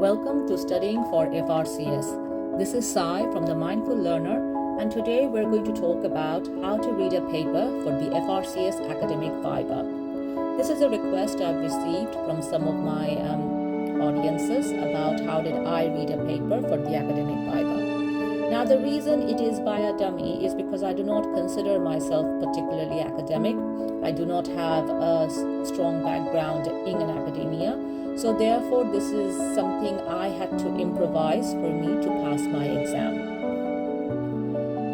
Welcome to Studying for FRCS. This is Sai from the Mindful Learner, and today we're going to talk about how to read a paper for the FRCS Academic Viva. This is a request I've received from some of my audiences about how did I read a paper for the Academic Viva. Now, the reason it is by a dummy is because I do not consider myself particularly academic. I do not have a strong background in academia. So therefore, this is something I had to improvise for me to pass my exam.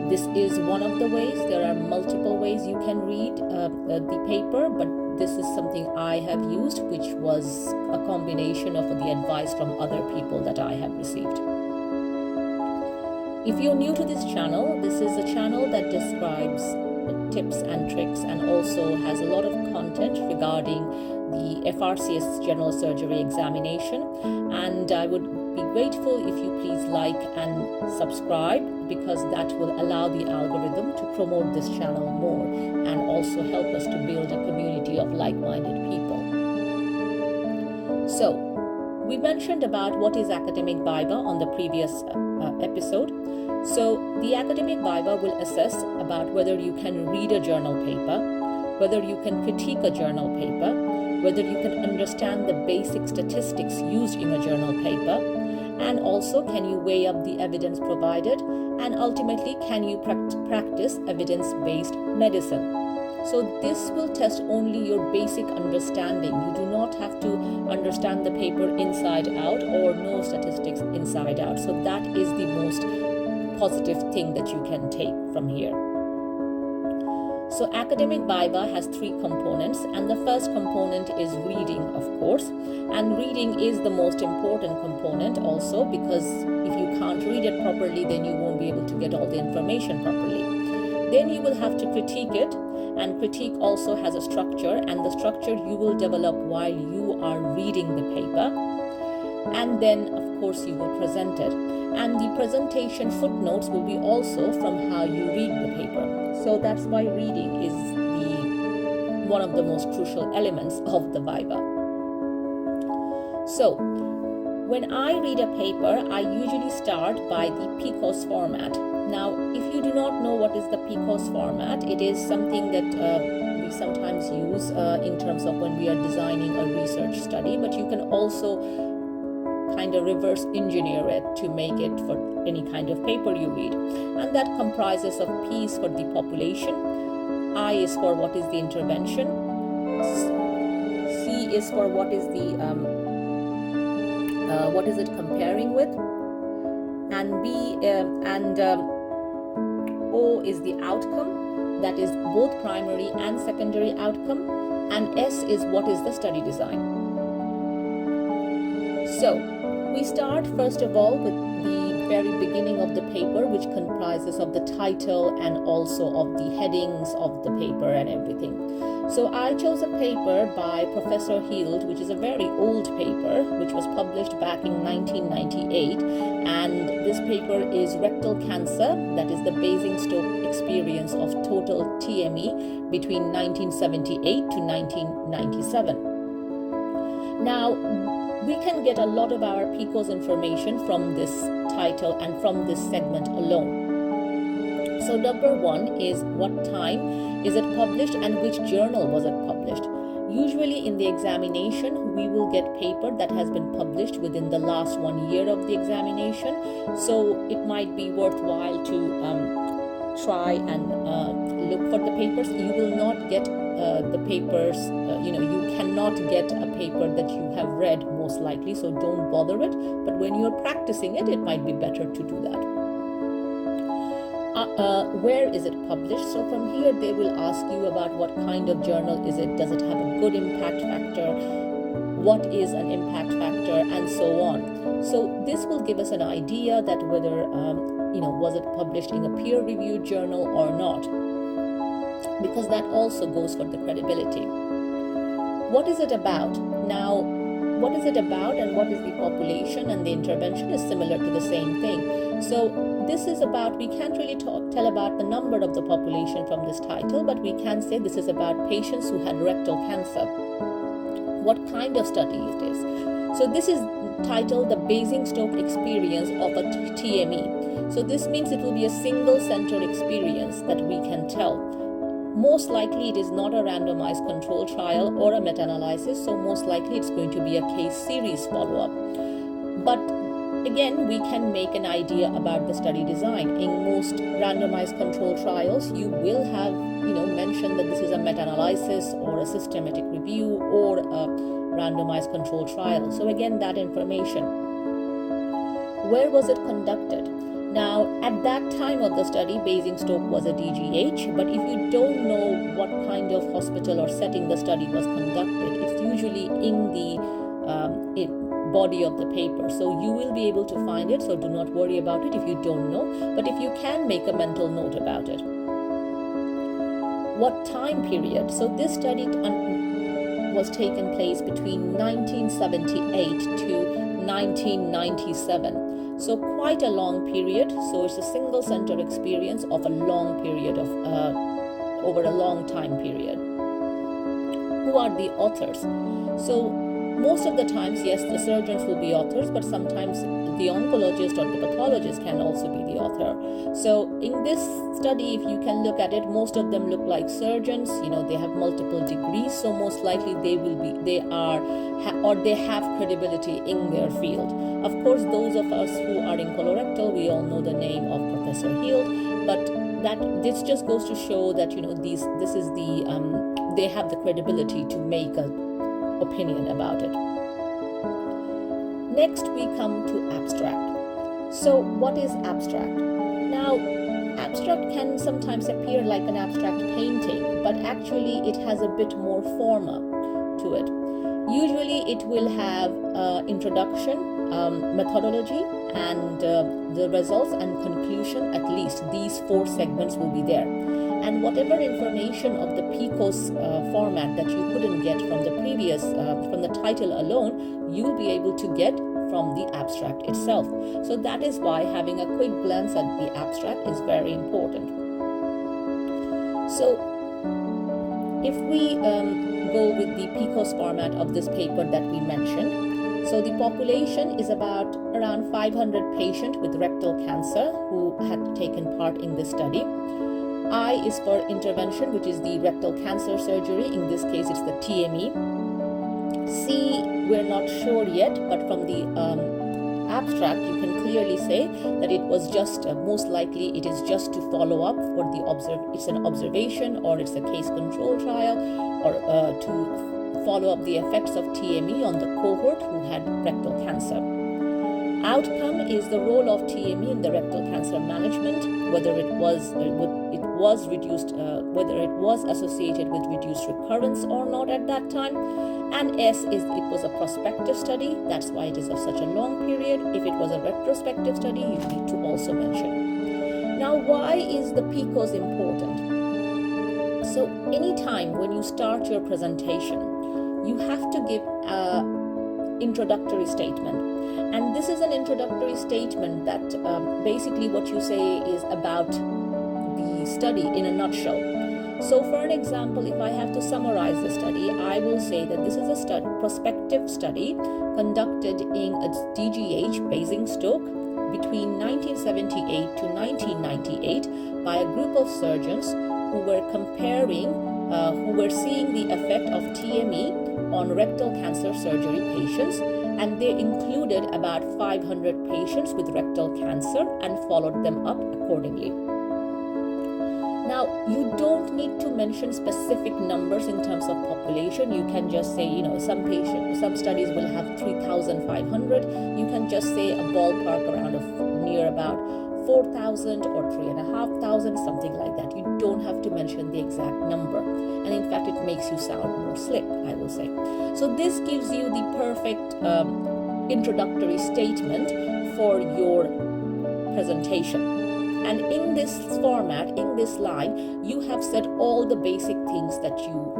This is one of the ways. There are multiple ways you can read the paper, but this is something I have used, which was a combination of the advice from other people that I have received. If you're new to this channel, this is a channel that describes tips and tricks and also has a lot of content regarding the FRCS General Surgery examination, and I would be grateful if you please like and subscribe, because that will allow the algorithm to promote this channel more and also help us to build a community of like-minded people. So, we mentioned about what is Academic Viva on the previous episode. So, the Academic Viva will assess about whether you can read a journal paper, whether you can critique a journal paper, whether you can understand the basic statistics used in a journal paper, and also can you weigh up the evidence provided, and ultimately can you practice evidence-based medicine. So this will test only your basic understanding. You do not have to understand the paper inside out or know statistics inside out. So that is the most positive thing that you can take from here. So Academic Viva has three components, and the first component is reading, of course, and reading is the most important component also, because if you can't read it properly, then you won't be able to get all the information properly. Then you will have to critique it, and critique also has a structure, and the structure you will develop while you are reading the paper, and then of course you will present it, and the presentation footnotes will be also from how you read the paper. So that's why reading is one of the most crucial elements of the Viva. So when I read a paper, I usually start by the PCOS format. Now, if you do not know what is the PCOS format, it is something that we sometimes use in terms of when we are designing a research study, but you can also kind of reverse engineer it to make it for any kind of paper you read. And that comprises of P is for the population, I is for what is the intervention, C is for what is the what is it comparing with, and B and O is the outcome, that is both primary and secondary outcome, and S is what is the study design. So we start first of all with the very beginning of the paper, which comprises of the title and also of the headings of the paper and everything. So I chose a paper by Professor Hield, which is a very old paper, which was published back in 1998, and this paper is Rectal Cancer, that is the Basingstoke Experience of Total TME between 1978 to 1997. Now, we can get a lot of our PCOS information from this title and from this segment alone. So number one is what time is it published and which journal was it published. Usually in the examination, we will get paper that has been published within the last 1 year of the examination. So it might be worthwhile to try and look for the papers. You will not get the papers, you cannot get a paper that you have read most likely, so don't bother it. But when you're practicing it, it might be better to do that. Where is it published? So from here, they will ask you about what kind of journal is it, does it have a good impact factor, what is an impact factor, and so on. So this will give us an idea that whether, was it published in a peer-reviewed journal or not, because that also goes for the credibility. What is it about? Now, what is it about and what is the population and the intervention is similar to the same thing. So this is about, we can't really tell about the number of the population from this title, but we can say this is about patients who had rectal cancer. What kind of study it is. So this is titled The Basingstoke Experience of a TME. So this means it will be a single center experience that we can tell. Most likely it is not a randomized control trial or a meta-analysis, so most likely it's going to be a case series follow-up. But again, we can make an idea about the study design. In most randomized control trials, you will have mentioned that this is a meta-analysis or a systematic review or a randomized control trial. So again, that information. Where was it conducted? Now, at that time of the study, Basingstoke was a DGH, but if you don't know what kind of hospital or setting the study was conducted, it's usually in the body of the paper. So you will be able to find it, so do not worry about it if you don't know, but if you can, make a mental note about it. What time period? So this study was taken place between 1978 to 1997. So quite a long period. So it's a single center experience of a long period of over a long time period. Who are the authors? So most of the times, yes, the surgeons will be authors, but sometimes the oncologist or the pathologist can also be the author. So in this study, if you can look at it, most of them look like surgeons. They have multiple degrees, so most likely they have credibility in their field. Of course, those of us who are in colorectal, we all know the name of Professor Hield, but this just goes to show that they have the credibility to make an opinion about it. Next, we come to abstract. So what is abstract? Now, abstract can sometimes appear like an abstract painting, but actually it has a bit more forma to it. Usually it will have introduction, methodology, and the results and conclusion. At least these 4 segments will be there. And whatever information of the PCOS format that you couldn't get from the previous, from the title alone, you'll be able to get from the abstract itself. So that is why having a quick glance at the abstract is very important. So if we go with the PCOS format of this paper that we mentioned, so the population is about around 500 patients with rectal cancer who had taken part in this study. I is for intervention, which is the rectal cancer surgery. In this case, it's the TME. C, we're not sure yet, but from the abstract, you can clearly say that it was just, most likely it is just to follow up for it's an observation, or it's a case control trial, or to follow up the effects of TME on the cohort who had rectal cancer. Outcome is the role of TME in the rectal cancer management, whether it was reduced, whether it was associated with reduced recurrence or not at that time. And S is it was a prospective study. That's why it is of such a long period. If it was a retrospective study, you need to also mention. Now, why is the PCOS important? So anytime when you start your presentation, you have to give an introductory statement. And this is an introductory statement that basically what you say is about the study in a nutshell. So for an example, if I have to summarize the study, I will say that this is a prospective study conducted in a DGH, Basingstoke, between 1978 to 1998 by a group of surgeons who were seeing the effect of TME on rectal cancer surgery patients, and they included about 500 patients with rectal cancer and followed them up accordingly. Now, you don't need to mention specific numbers in terms of population. You can just say, some studies will have 3,500. You can just say a ballpark around near about 4,000 or 3,500, something like that. You don't have to mention the exact number. And in fact, it makes you sound more slick, I will say. So this gives you the perfect introductory statement for your presentation. And in this format, in this line, you have said all the basic things that you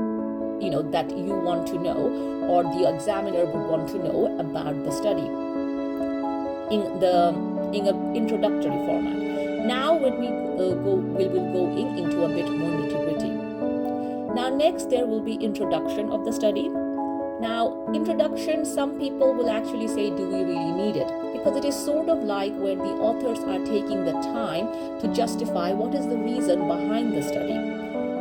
want to know, or the examiner would want to know about the study in an introductory format. Now, when we will go into a bit more nitty-gritty. Now, next there will be introduction of the study, Now, introduction, some people will actually say, do we really need it? Because it is sort of like where the authors are taking the time to justify what is the reason behind the study.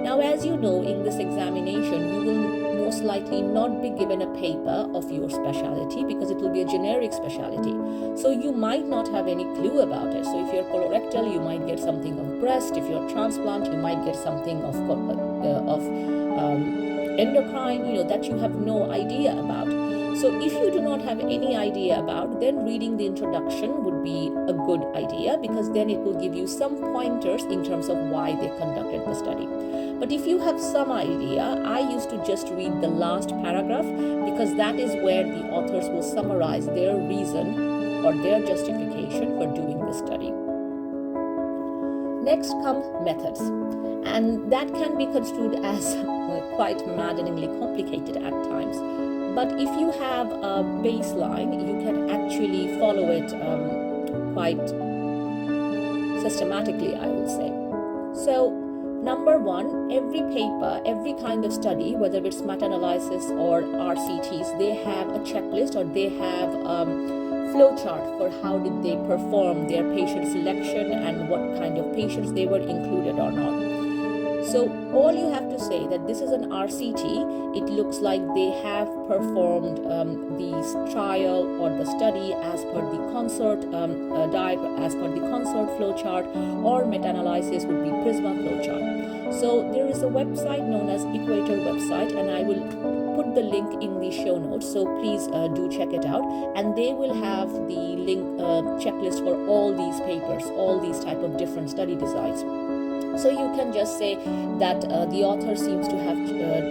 Now, as you know, in this examination, you will most likely not be given a paper of your specialty because it will be a generic specialty. So you might not have any clue about it. So if you're colorectal, you might get something of breast. If you're transplant, you might get something of endocrine, that you have no idea about. So if you do not have any idea about, then reading the introduction would be a good idea, because then it will give you some pointers in terms of why they conducted the study. But if you have some idea, I used to just read the last paragraph, because that is where the authors will summarize their reason or their justification for doing the study. Next come methods, and that can be construed as quite maddeningly complicated at times. But if you have a baseline, you can actually follow it quite systematically, I will say. So, number one, every paper, every kind of study, whether it's meta-analysis or RCTs, they have a checklist, or they have flowchart for how did they perform their patient selection and what kind of patients they were included or not. So all you have to say that this is an RCT, it looks like they have performed the trial or the study as per the consort diagram, as per the consort flowchart, or meta-analysis would be Prisma flowchart. So there is a website known as Equator website, and I will put the link in the show notes, so please do check it out, and they will have the link checklist for all these papers, all these type of different study designs. So you can just say that the author seems to have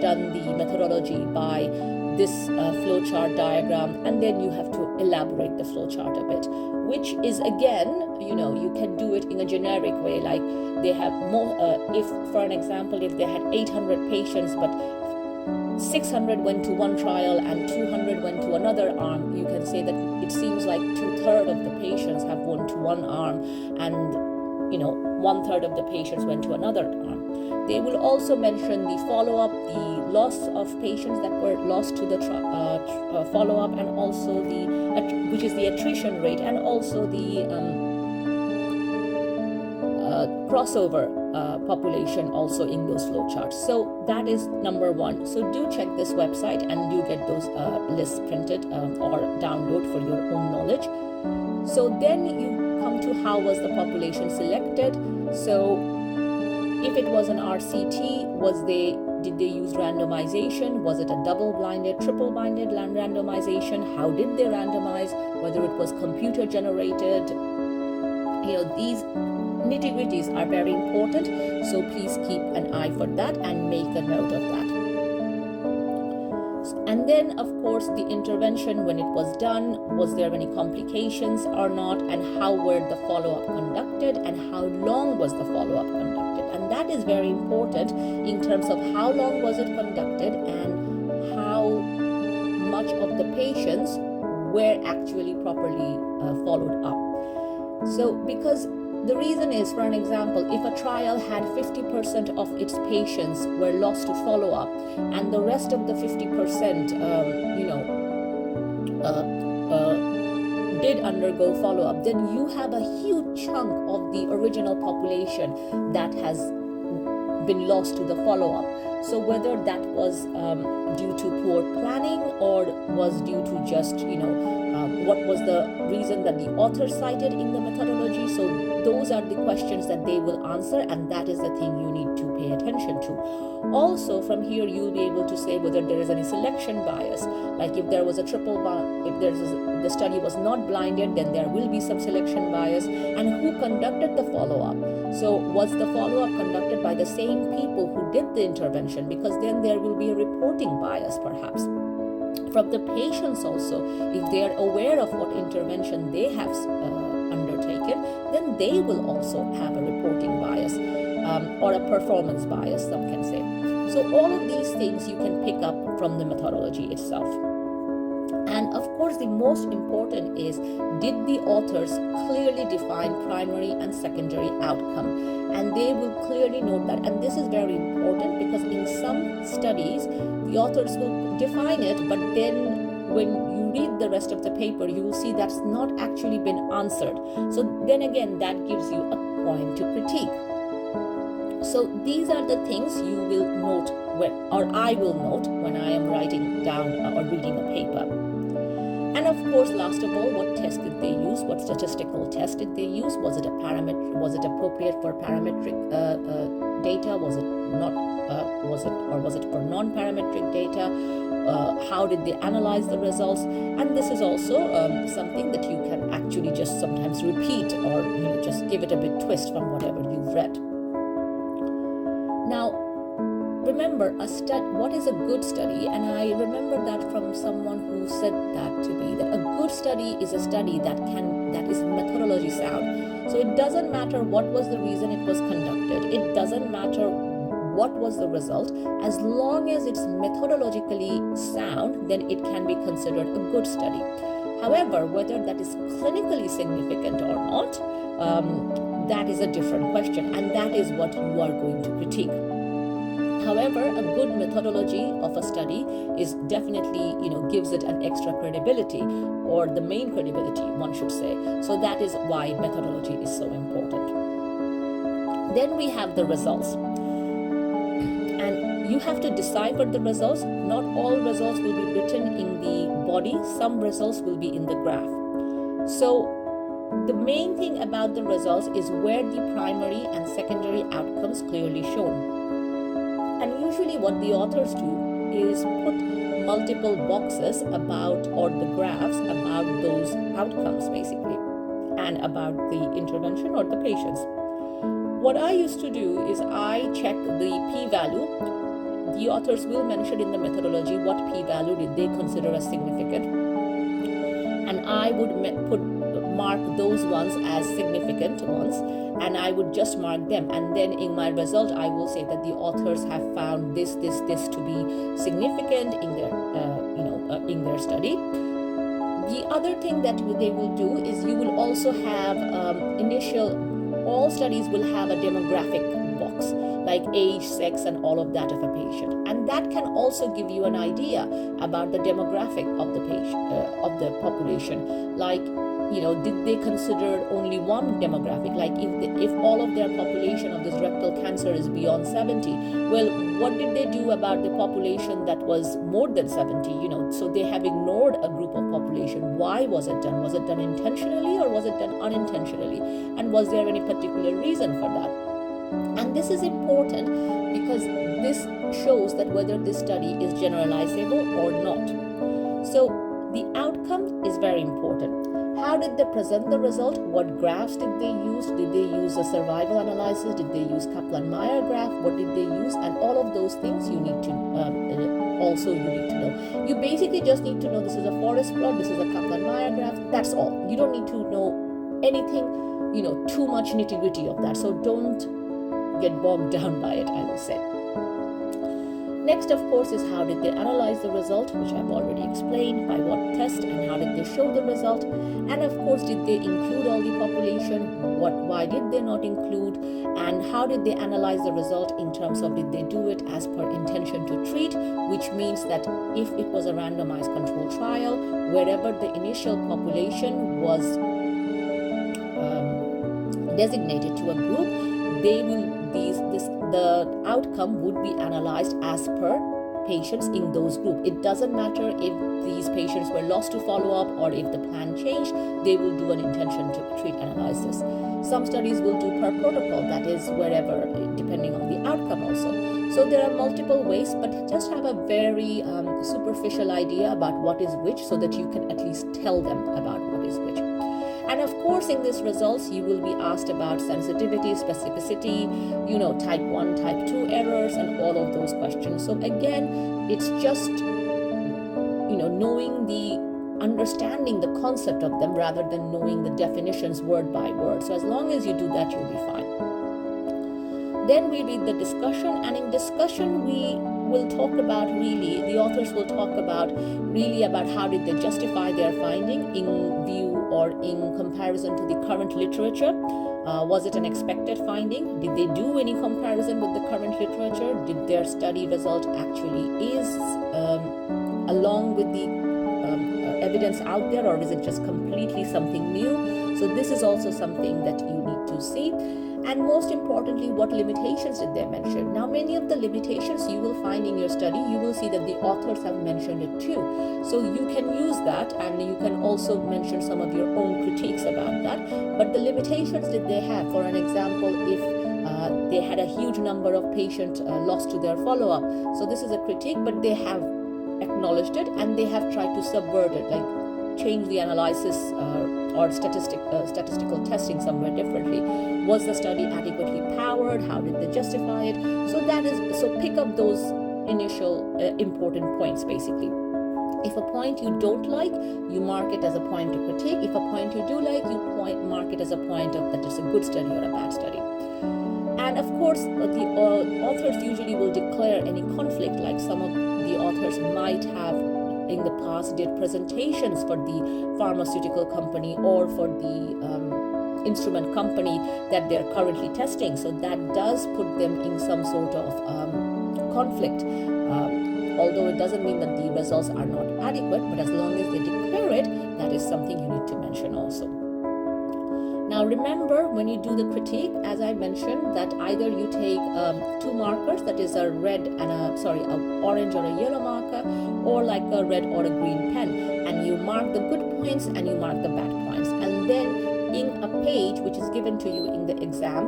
done the methodology by this flowchart diagram, and then you have to elaborate the flowchart a bit, which is again, you can do it in a generic way, like they have more, if for an example, if they had 800 patients, but 600 went to one trial and 200 went to another arm, you can say that it seems like 2/3 of the patients have gone to one arm, and 1/3 of the patients went to another arm. They will also mention the follow-up, the loss of patients that were lost to the follow-up, and also which is the attrition rate, and also the crossover population also in those flowcharts. So that is number one. So do check this website and do get those lists printed or download for your own knowledge. So then you come to how was the population selected. So if it was an RCT, did they use randomization? Was it a double-blinded, triple-blinded randomization? How did they randomize? Whether it was computer generated? These nitty-gritties are very important, so please keep an eye for that and make a note of that. And then, of course, the intervention, when it was done, was there any complications or not, and how were the follow-up conducted, and how long was the follow-up conducted. And that is very important in terms of how long was it conducted and how much of the patients were actually properly followed up. So, because the reason is, for an example, if a trial had 50% of its patients were lost to follow-up, and the rest of the 50%, did undergo follow-up, then you have a huge chunk of the original population that has been lost to the follow-up. So whether that was due to poor planning or was due to just, what was the reason that the author cited in the methodology. So those are the questions that they will answer, and that is the thing you need to pay attention to. Also, from here, you'll be able to say whether there is any selection bias. Like if there was a the study was not blinded, then there will be some selection bias. And who conducted the follow-up? So was the follow-up conducted by the same people who did the intervention? Because then there will be a reporting bias, perhaps. From the patients also, if they are aware of what intervention they have undertaken, then they will also have a reporting bias or a performance bias, some can say. So all of these things you can pick up from the methodology itself. And of course, the most important is, did the authors clearly define primary and secondary outcome? and they will clearly note that. And this is very important because in some studies, the authors will define it, but then when you read the rest of the paper, you will see that's not actually been answered. So then again, that gives you a point to critique. So these are the things you will note or I will note when I am writing down or reading a paper. And of course, last of all, what test did they use? What statistical test did they use? Was it appropriate for parametric data? Was it not? Was it for non-parametric data? How did they analyze the results? And this is also something that you can actually just sometimes repeat, or just give it a bit twist from whatever you've read. Now, remember, what is a good study? And I remember that from someone who said that to me, that a good study is a study that is methodology sound. So it doesn't matter what was the reason it was conducted. It doesn't matter what was the result. As long as it's methodologically sound, then it can be considered a good study. However, whether that is clinically significant or not, that is a different question, and that is what you are going to critique. However, a good methodology of a study is definitely, gives it an extra credibility, or the main credibility, one should say. So that is why methodology is so important. Then we have the results. And you have to decipher the results. Not all results will be written in the body. Some results will be in the graph. So the main thing about the results is where the primary and secondary outcomes clearly shown. And usually what the authors do is put multiple boxes about, or the graphs about those outcomes basically, and about the intervention or the patients. What I used to do is I check the p-value. The authors will mention in the methodology what p-value did they consider as significant. And I would mark those ones as significant ones, and I would just mark them. And then in my result, I will say that the authors have found this to be significant in their study. The other thing that they will do is you will also have all studies will have a demographic box, like age, sex, and all of that of a patient. And that can also give you an idea about the demographic of the patient, of the population. Like, did they consider only one demographic? Like if all of their population of this rectal cancer is beyond 70, well, what did they do about the population that was more than 70? So they have ignored a group of population. Why was it done? Was it done intentionally or was it done unintentionally? And was there any particular reason for that? And this is important because this shows that whether this study is generalizable or not. So the outcome is very important. How did they present the result? What graphs did they use? Did they use a survival analysis? Did they use Kaplan-Meier graph? What did they use? And all of those things you need to know. You basically just need to know this is a forest plot, this is a Kaplan-Meier graph. That's all. You don't need to know anything, too much nitty-gritty of that. So don't get bogged down by it, I will say. Next, of course, is how did they analyze the result, which I've already explained, by what test, and how did they show the result. And of course, did they include all the population? Why did they not include? And how did they analyze the result in terms of did they do it as per intention to treat, which means that if it was a randomized control trial, wherever the initial population was designated to a group, the outcome would be analyzed as per patients in those groups. It doesn't matter if these patients were lost to follow-up or if the plan changed, they will do an intention to treat analysis. Some studies will do per protocol, that is wherever, depending on the outcome also. So there are multiple ways, but just have a very superficial idea about what is which so that you can at least tell them about what is which. And of course, in these results, you will be asked about sensitivity, specificity, type 1, type 2 errors, and all of those questions. So again, it's just, understanding the concept of them rather than knowing the definitions word by word. So as long as you do that, you'll be fine. Then we read the discussion, and in discussion, we will talk about the authors will talk about how did they justify their finding in view or in comparison to the current literature. Was it an expected finding? Did they do any comparison with the current literature? Did their study result actually is along with the evidence out there, or is it just completely something new? So this is also something that you need to see. And most importantly, what limitations did they mention? Now, many of the limitations you will find in your study, you will see that the authors have mentioned it too. So you can use that, and you can also mention some of your own critiques about that. But the limitations did they have? For an example, if they had a huge number of patients lost to their follow-up. So this is a critique, but they have acknowledged it, and they have tried to subvert it, like change the analysis or statistical testing somewhere differently. Was the study adequately powered? How did they justify it? So pick up those initial important points basically. If a point you don't like, you mark it as a point to critique. If a point you do like, you mark it as a point of that it's a good study or a bad study. And of course, the authors usually will declare any conflict, like some of the authors might have in the past did presentations for the pharmaceutical company or for the instrument company that they're currently testing. So that does put them in some sort of conflict. Although it doesn't mean that the results are not adequate, but as long as they declare it, that is something you need to mention also. Now remember, when you do the critique, as I mentioned, that either you take 2 markers, that is a red and a orange or a yellow marker, or like a red or a green pen, and you mark the good points and you mark the bad points. And then in a page which is given to you in the exam,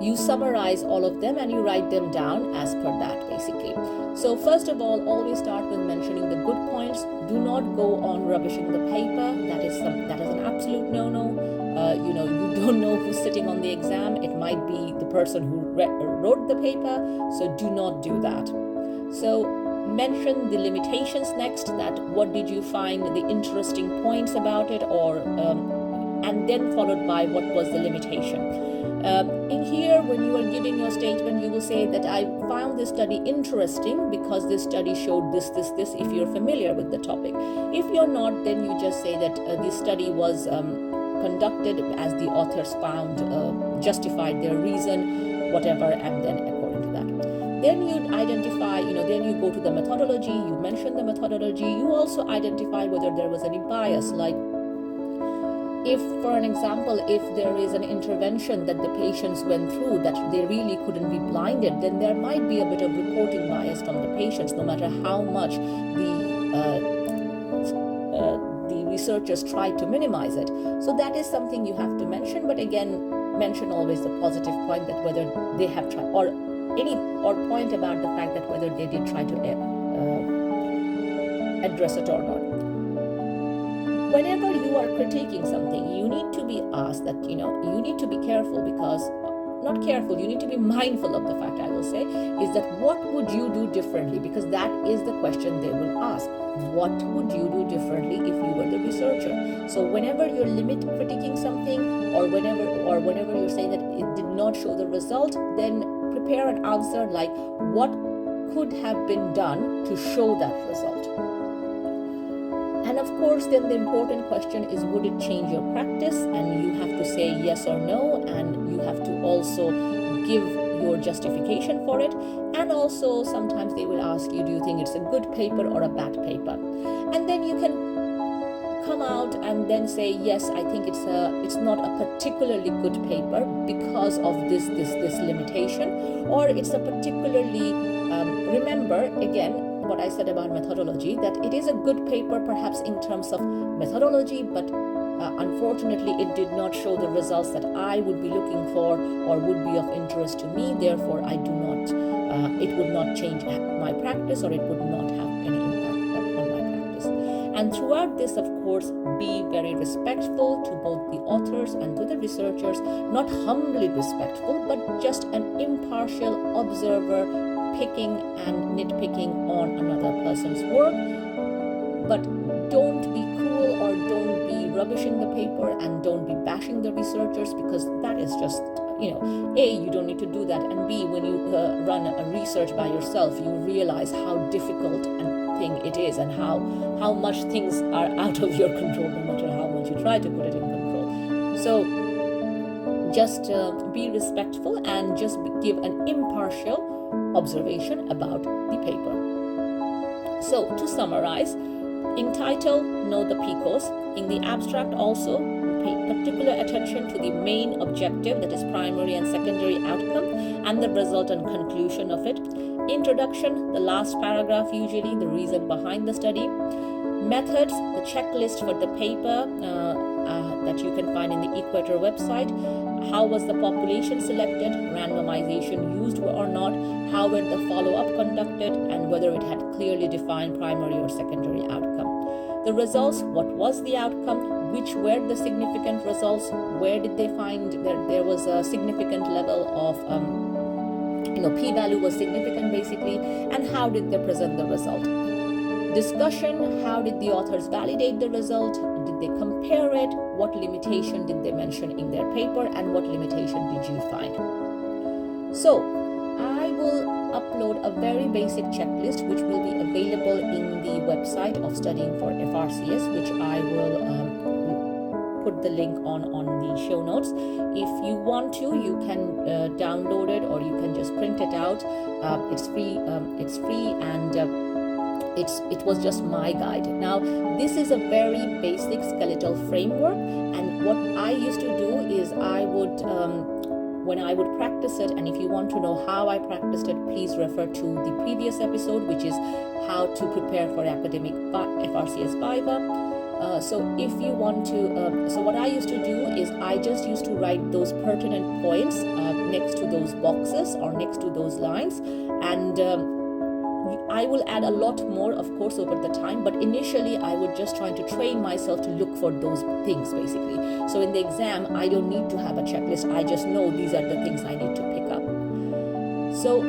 you summarize all of them and you write them down as per that basically. So first of all, always start with mentioning the good points. Do not go on rubbishing the paper. That is an absolute no-no. You don't know who's sitting on the exam. It might be the person who wrote the paper. So do not do that. So mention the limitations next. That what did you find the interesting points about it, or and then followed by what was the limitation. In here, when you are giving your statement, you will say that I found this study interesting because this study showed this, if you're familiar with the topic. If you're not, then you just say that this study was conducted as the authors found, justified their reason, whatever, and then according to that. Then you identify, then you go to the methodology, you mention the methodology, you also identify whether there was any bias, like if, for an example, if there is an intervention that the patients went through that they really couldn't be blinded, then there might be a bit of reporting bias from the patients, no matter how much the researchers try to minimize it. So that is something you have to mention, but again, mention always the positive point, that whether they have tried, or point about the fact that whether they did try to address it or not. Whenever you are critiquing something, you need to be asked that, you need to be careful, because, not careful, you need to be mindful of the fact, I will say, is that what would you do differently? Because that is the question they will ask. What would you do differently if you were the researcher? So whenever you're critiquing something, or whenever you're saying that it did not show the result, then prepare an answer like, what could have been done to show that result? And of course, then the important question is, would it change your practice? And you have to say yes or no, and you have to also give your justification for it. And also, sometimes they will ask you, do you think it's a good paper or a bad paper? And then you can come out and then say, yes, I think it's not a particularly good paper because of this limitation, or it's a particularly, remember, again, what I said about methodology, that it is a good paper perhaps in terms of methodology, but unfortunately it did not show the results that I would be looking for or would be of interest to me. Therefore, it would not change my practice, or it would not have any impact on my practice. And throughout this, of course, be very respectful to both the authors and to the researchers, not humbly respectful, but just an impartial observer, picking and nitpicking on another person's work. But don't be cruel, or don't be rubbishing the paper, and don't be bashing the researchers, because that is just, A, you don't need to do that, and B, when you run a research by yourself, you realize how difficult a thing it is, and how much things are out of your control, no matter how much you try to put it in control. So just be respectful and just give an impartial observation about the paper. So to summarize, in title, know the PICOs. In the abstract also, pay particular attention to the main objective, that is primary and secondary outcome, and the result and conclusion of it. Introduction, the last paragraph usually, the reason behind the study. Methods, the checklist for the paper that you can find in the Equator website. How was the population selected, randomization used or not, how were the follow-up conducted, and whether it had clearly defined primary or secondary outcome. The results, what was the outcome, which were the significant results, where did they find there was a significant level of p-value was significant basically, and how did they present the result. Discussion, how did the authors validate the result, did they compare it, what limitation did they mention in their paper, and what limitation did you find. So I will upload a very basic checklist which will be available in the website of Studying for FRCS, which I will put the link on the show notes. If you want to, you can download it, or you can just print it out. It's free and it was just my guide. Now, this is a very basic skeletal framework, and what I used to do is I would when I would practice it, and if you want to know how I practiced it, please refer to the previous episode, which is how to prepare for academic FRCS viva. So if you want to, so what I used to do is I just used to write those pertinent points next to those boxes or next to those lines, and I will add a lot more, of course, over the time, but initially I would just try to train myself to look for those things, basically. So in the exam, I don't need to have a checklist. I just know these are the things I need to pick up. So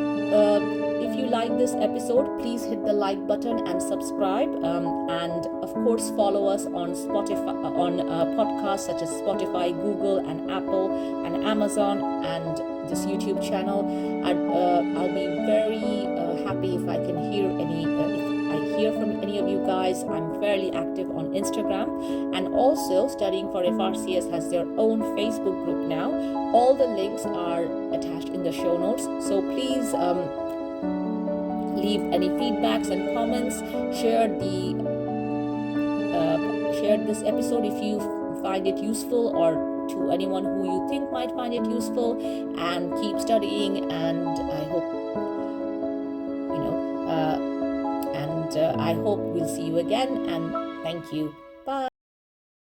if you like this episode, please hit the like button and subscribe. And of course, follow us on Spotify, on podcasts such as Spotify, Google, and Apple, and Amazon, and this YouTube channel. I'll be very happy if I can hear if I hear from any of you guys. I'm fairly active on Instagram, and also Studying for FRCS has their own Facebook group now. All the links are attached in the show notes, so please leave any feedbacks and comments. Share this episode if you find it useful, or to anyone who you think might find it useful, and keep studying. And I hope I hope we'll see you again, and thank you.